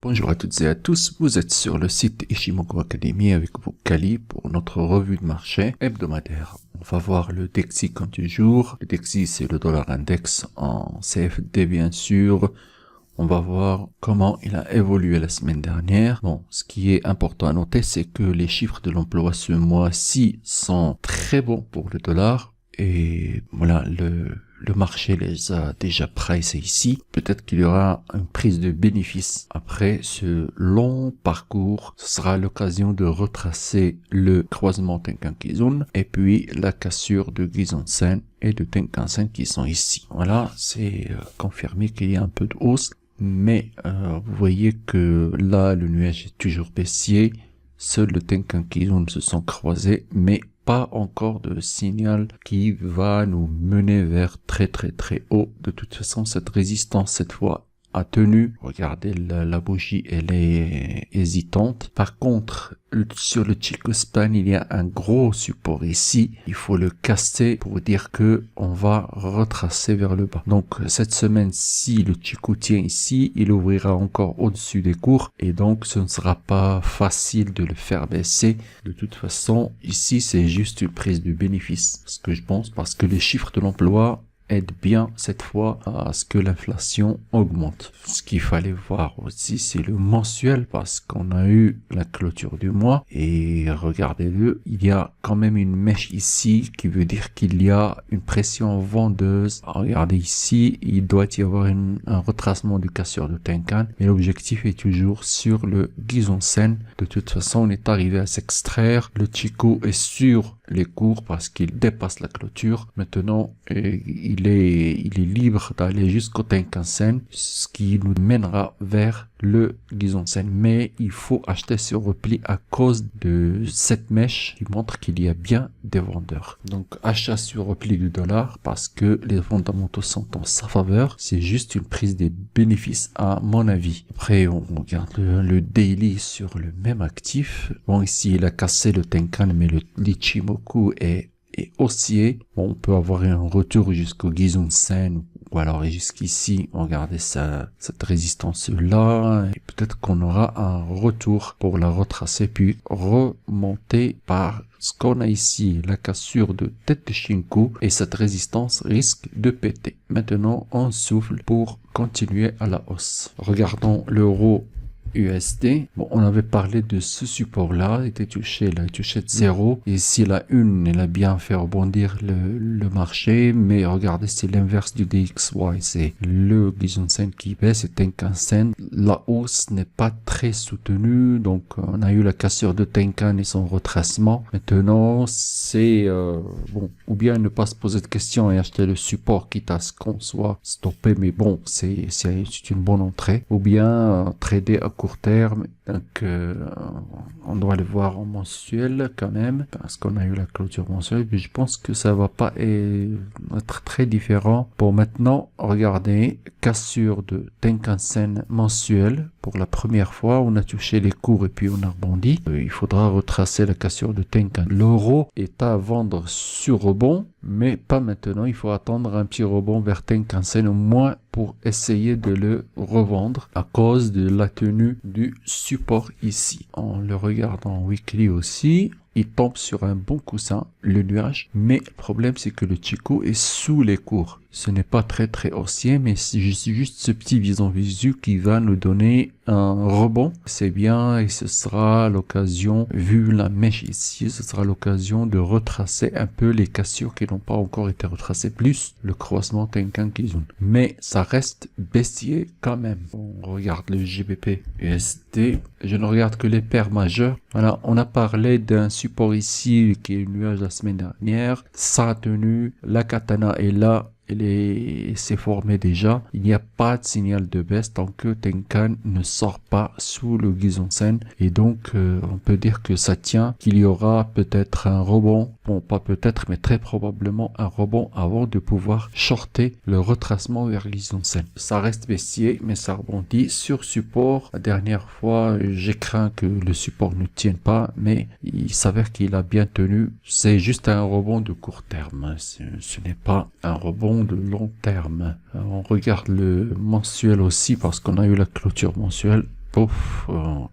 Bonjour à toutes et à tous, vous êtes sur le site Ishimoku Academy avec vous Kali pour notre revue de marché hebdomadaire. On va voir le DXY comme toujours. Le DXY c'est le dollar index en CFD bien sûr. On va voir comment il a évolué la semaine dernière. Bon, ce qui est important à noter c'est que les chiffres de l'emploi ce mois-ci sont très bons pour le dollar. Et voilà, le marché les a déjà pricés ici. Peut-être qu'il y aura une prise de bénéfice après ce long parcours. Ce sera l'occasion de retracer le croisement Tenkan-Kijun et puis la cassure de Kijun-sen et de Tenkan-sen qui sont ici. Voilà, c'est confirmé qu'il y a un peu de hausse. Mais vous voyez que là, le nuage est toujours baissier. Seuls le Tenkan-Kijun se sont croisés, mais pas encore de signal qui va nous mener vers très haut. De toute façon, cette résistance cette fois a tenu. Regardez la bougie, elle est hésitante. Par contre, sur le Chikou Span, il y a un gros support ici. Il faut le casser pour dire que on va retracer vers le bas. Donc cette semaine, si le Chikou tient ici, il ouvrira encore au-dessus des cours et donc ce ne sera pas facile de le faire baisser. De toute façon, ici c'est juste une prise de bénéfice, ce que je pense, parce que les chiffres de l'emploi aide bien cette fois à ce que l'inflation augmente. Ce qu'il fallait voir aussi, c'est le mensuel parce qu'on a eu la clôture du mois et regardez-le, il y a quand même une mèche ici qui veut dire qu'il y a une pression vendeuse. Regardez ici, il doit y avoir un retracement du casseur de Tenkan, mais l'objectif est toujours sur le Kijun-sen. De toute façon, on est arrivé à s'extraire. Le Chikou est sur les cours parce qu'il dépasse la clôture. Maintenant, il est libre d'aller jusqu'au Tenkan-sen, ce qui nous mènera vers le Kijun-sen. Mais il faut acheter ce repli à cause de cette mèche qui montre qu'il y a bien des vendeurs. Donc achat sur repli du dollar parce que les fondamentaux sont en sa faveur. C'est juste une prise des bénéfices à mon avis. Après on regarde le daily sur le même actif. Bon, ici il a cassé le Tenkan mais le Ichimoku est haussier. Bon, on peut avoir un retour jusqu'au Kijun-sen ou alors jusqu'ici, regardez cette résistance là et peut-être qu'on aura un retour pour la retracer puis remonter par ce qu'on a ici, la cassure de tête de Shinku, et cette résistance risque de péter. Maintenant on souffle pour continuer à la hausse. Regardons l'euro USD. Bon, on avait parlé de ce support-là, il était touché, là, il touché de 0. Et ici, la une, elle a bien fait rebondir le marché, mais regardez, c'est l'inverse du DXY. C'est le Kijun-sen qui baisse et Tenkan-sen. La hausse n'est pas très soutenue, donc on a eu la cassure de Tenkan et son retracement. Maintenant, c'est bon, ou bien ne pas se poser de questions et acheter le support, quitte à ce qu'on soit stoppé, mais bon, c'est une bonne entrée. Ou bien trader à court terme, donc on doit le voir en mensuel quand même parce qu'on a eu la clôture mensuelle, mais je pense que ça va pas être très différent. Pour maintenant, regardez, cassure de Tenkan-sen mensuel. Pour la première fois, on a touché les cours et puis on a rebondi. Il faudra retracer la cassure de Tenkan. L'euro est à vendre sur rebond, mais pas maintenant. Il faut attendre un petit rebond vers Tenkan-sen au moins pour essayer de le revendre à cause de la tenue du support ici. On le regarde en weekly aussi. Il tombe sur un bon coussin, le nuage, mais le problème c'est que le Chikou est sous les cours. Ce n'est pas très haussier, mais c'est juste ce petit vision visu qui va nous donner un rebond. C'est bien et ce sera l'occasion, vu la mèche ici, ce sera l'occasion de retracer un peu les cassures qui n'ont pas encore été retracées, plus le croisement Tenkan-Kijun. Mais ça reste baissier quand même. On regarde le GBP USD. Je ne regarde que les paires majeures. Voilà, on a parlé d'un support ici qui est le nuage la semaine dernière. Ça a tenu, la katana est là. s'est formé déjà. Il n'y a pas de signal de baisse tant que Tenkan ne sort pas sous le Kijun-sen. Et donc, on peut dire que ça tient, qu'il y aura peut-être un rebond. Bon, pas peut-être, mais très probablement un rebond avant de pouvoir shorter le retracement vers Kijun-sen. Ça reste baissier, mais ça rebondit sur support. La dernière fois, j'ai craint que le support ne tienne pas, mais il s'avère qu'il a bien tenu. C'est juste un rebond de court terme. Ce n'est pas un rebond de long terme. Alors, on regarde le mensuel aussi parce qu'on a eu la clôture mensuelle. pouf,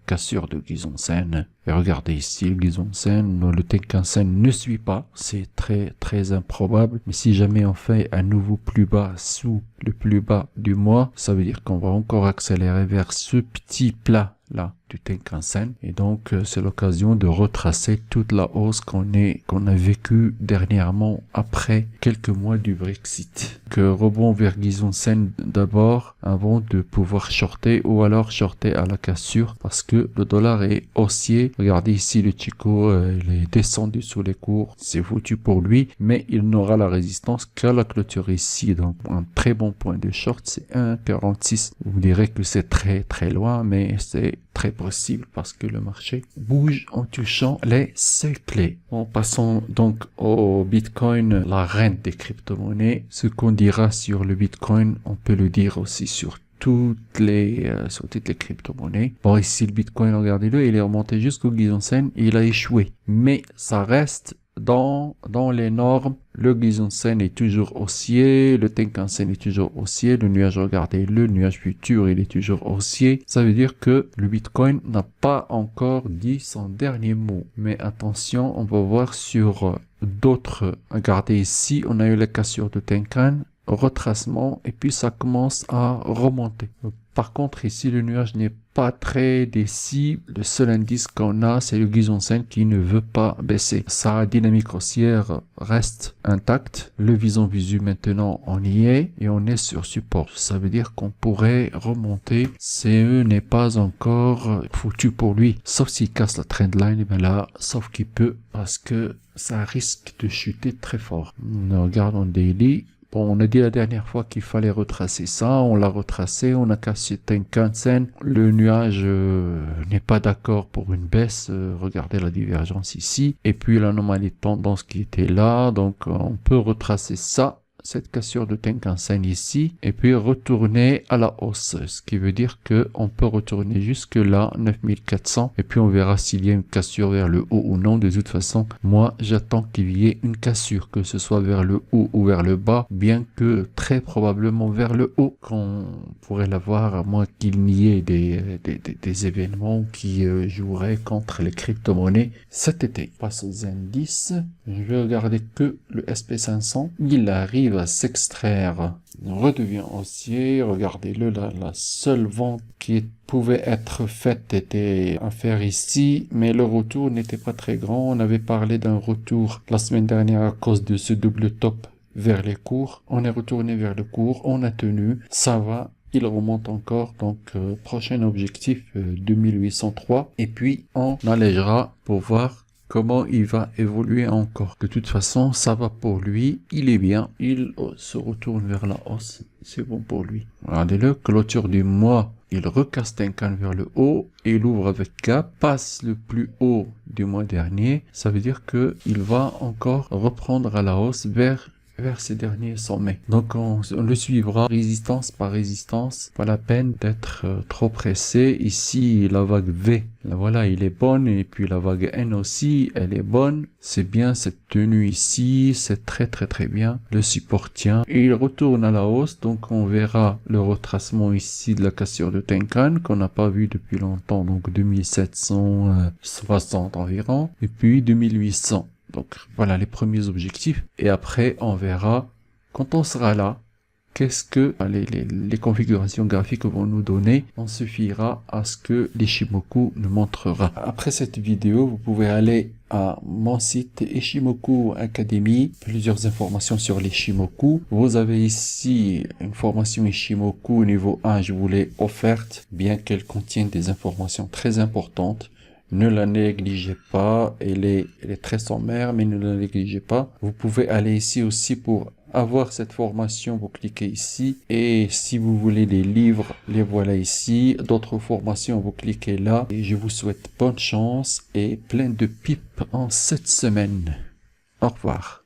cassure de Gizonsen. Et regardez ici, le Gizonsen, le Tenkan-sen ne suit pas. C'est très très improbable. Mais si jamais on fait un nouveau plus bas sous le plus bas du mois, ça veut dire qu'on va encore accélérer vers ce petit plat là du Tenkan-sen. Et donc c'est l'occasion de retracer toute la hausse qu'on a vécue dernièrement après quelques mois du Brexit. Que rebond vers Gizonsen d'abord avant de pouvoir shorter ou alors shorter à la cassure parce que le dollar est haussier. Regardez ici le Chico, il est descendu sous les cours, c'est foutu pour lui, mais il n'aura la résistance qu'à la clôture ici. Donc un très bon point de short, c'est 1,46. Vous direz que c'est très très loin, mais c'est très possible parce que le marché bouge en touchant les seuils clés. En passant donc au Bitcoin, la reine des crypto-monnaies, ce qu'on dira sur le Bitcoin, on peut le dire aussi sur toutes les crypto-monnaies. Bon, ici le Bitcoin, regardez-le, il est remonté jusqu'au Gizonsen, il a échoué. Mais ça reste dans les normes. Le Gizonsen est toujours haussier, le Tenkan-sen est toujours haussier, le nuage, regardez, le nuage futur, il est toujours haussier. Ça veut dire que le Bitcoin n'a pas encore dit son dernier mot. Mais attention, on va voir sur d'autres. Regardez ici, on a eu la cassure de Tenkan, retracement, et puis ça commence à remonter. Par contre, ici, le nuage n'est pas très décis. Le seul indice qu'on a, c'est le Gizonsen qui ne veut pas baisser. Sa dynamique haussière reste intacte. Le Vison Visu, maintenant, on y est et on est sur support. Ça veut dire qu'on pourrait remonter. CE n'est pas encore foutu pour lui. Sauf s'il casse la trendline, et bien là, sauf qu'il peut parce que ça risque de chuter très fort. On regarde en daily. Bon, on a dit la dernière fois qu'il fallait retracer ça, on l'a retracé, on a cassé Tenkan-sen. Le nuage n'est pas d'accord pour une baisse, regardez la divergence ici. Et puis l'anomalie de tendance qui était là, donc on peut retracer ça, cette cassure de Tenkan-sen ici, et puis retourner à la hausse, ce qui veut dire que on peut retourner jusque là, 9400, et puis on verra s'il y a une cassure vers le haut ou non. De toute façon, moi j'attends qu'il y ait une cassure, que ce soit vers le haut ou vers le bas, bien que très probablement vers le haut, qu'on pourrait l'avoir, à moins qu'il n'y ait des événements qui joueraient contre les crypto-monnaies cet été. On passe aux indices, je vais regarder que le SP500, il arrive à s'extraire, redevient haussier. Regardez-le, la seule vente qui pouvait être faite était à faire ici, mais le retour n'était pas très grand. On avait parlé d'un retour la semaine dernière à cause de ce double top vers les cours. On est retourné vers le cours, on a tenu, ça va. Il remonte encore, donc prochain objectif 2803, et puis on allégera pour voir comment il va évoluer encore. De toute façon, ça va pour lui, il est bien, il se retourne vers la hausse, c'est bon pour lui. Regardez-le, clôture du mois, il recasse Tenkan vers le haut, et il ouvre avec gap, passe le plus haut du mois dernier, ça veut dire que il va encore reprendre à la hausse vers ces derniers sommets. Donc on le suivra résistance par résistance, pas la peine d'être trop pressé. Ici la vague V, voilà, il est bonne, et puis la vague N aussi, elle est bonne. C'est bien cette tenue ici, c'est très bien. Le support tient et il retourne à la hausse, donc on verra le retracement ici de la cassure de Tenkan qu'on n'a pas vu depuis longtemps, donc 2760 environ, et puis 2800. Donc voilà les premiers objectifs, et après on verra quand on sera là qu'est-ce que les configurations graphiques vont nous donner. On se fiera à ce que l'Ishimoku nous montrera. Après cette vidéo, vous pouvez aller à mon site Ishimoku Academy, plusieurs informations sur l'Ishimoku. Vous avez ici une formation Ishimoku niveau 1, je vous l'ai offerte, bien qu'elle contienne des informations très importantes. Ne la négligez pas, elle est très sommaire, mais ne la négligez pas. Vous pouvez aller ici aussi pour avoir cette formation, vous cliquez ici. Et si vous voulez les livres, les voilà ici. D'autres formations, vous cliquez là. Et je vous souhaite bonne chance et plein de pipes en cette semaine. Au revoir.